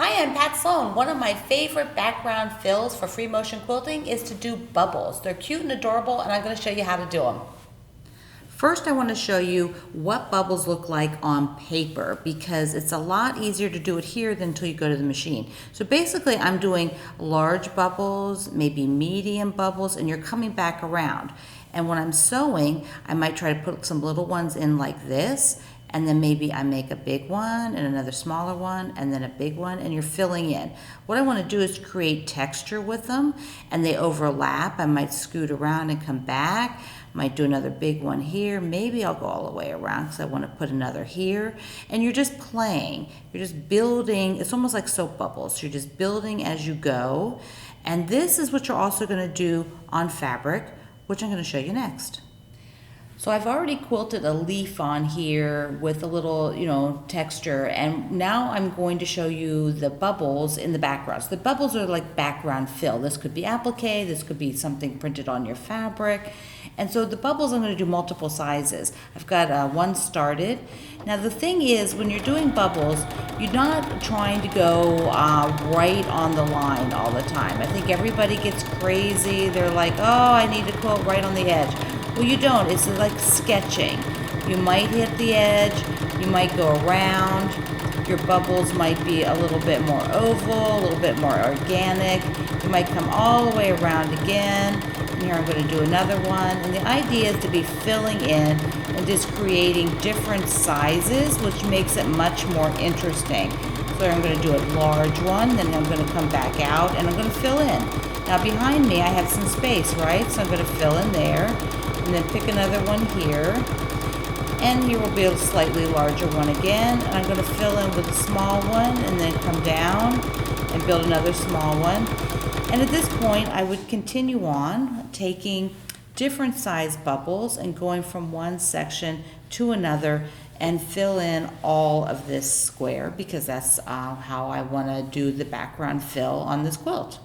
Hi, I'm Pat Sloan. One of my favorite background fills for free motion quilting is to do bubbles. They're cute and adorable, and I'm going to show you how to do them. First, I want to show you what bubbles look like on paper because it's a lot easier to do it here than until you go to the machine. So basically, I'm doing large bubbles, maybe medium bubbles, and you're coming back around. And when I'm sewing, I might try to put some little ones in like this, and then maybe I make a big one and another smaller one and then a big one, and you're filling in. What I want to do is create texture with them, and they overlap. I might scoot around and come back. Might do another big one here. Maybe I'll go all the way around because I want to put another here. And you're just playing. You're just building. It's almost like soap bubbles. You're just building as you go. And this is what you're also going to do on fabric, which I'm going to show you next. So I've already quilted a leaf on here with a little, texture, and now I'm going to show you the bubbles in the background. So the bubbles are like background fill. This could be applique, this could be something printed on your fabric. And so the bubbles, I'm going to do multiple sizes. I've got one started. Now the thing is, when you're doing bubbles, you're not trying to go right on the line all the time. I think everybody gets crazy. They're like, oh, I need to quilt right on the edge. Well, you don't. It's like sketching. You might hit the edge. You might go around. Your bubbles might be a little bit more oval, a little bit more organic. You might come all the way around again. And here I'm going to do another one. And the idea is to be filling in and just creating different sizes, which makes it much more interesting. So I'm going to do a large one, then I'm going to come back out, and I'm going to fill in. Now behind me I have some space, right? So I'm going to fill in there. And then pick another one here, and here will be a slightly larger one again, and I'm going to fill in with a small one and then come down and build another small one. And at this point I would continue on taking different size bubbles and going from one section to another and fill in all of this square because that's how I want to do the background fill on this quilt.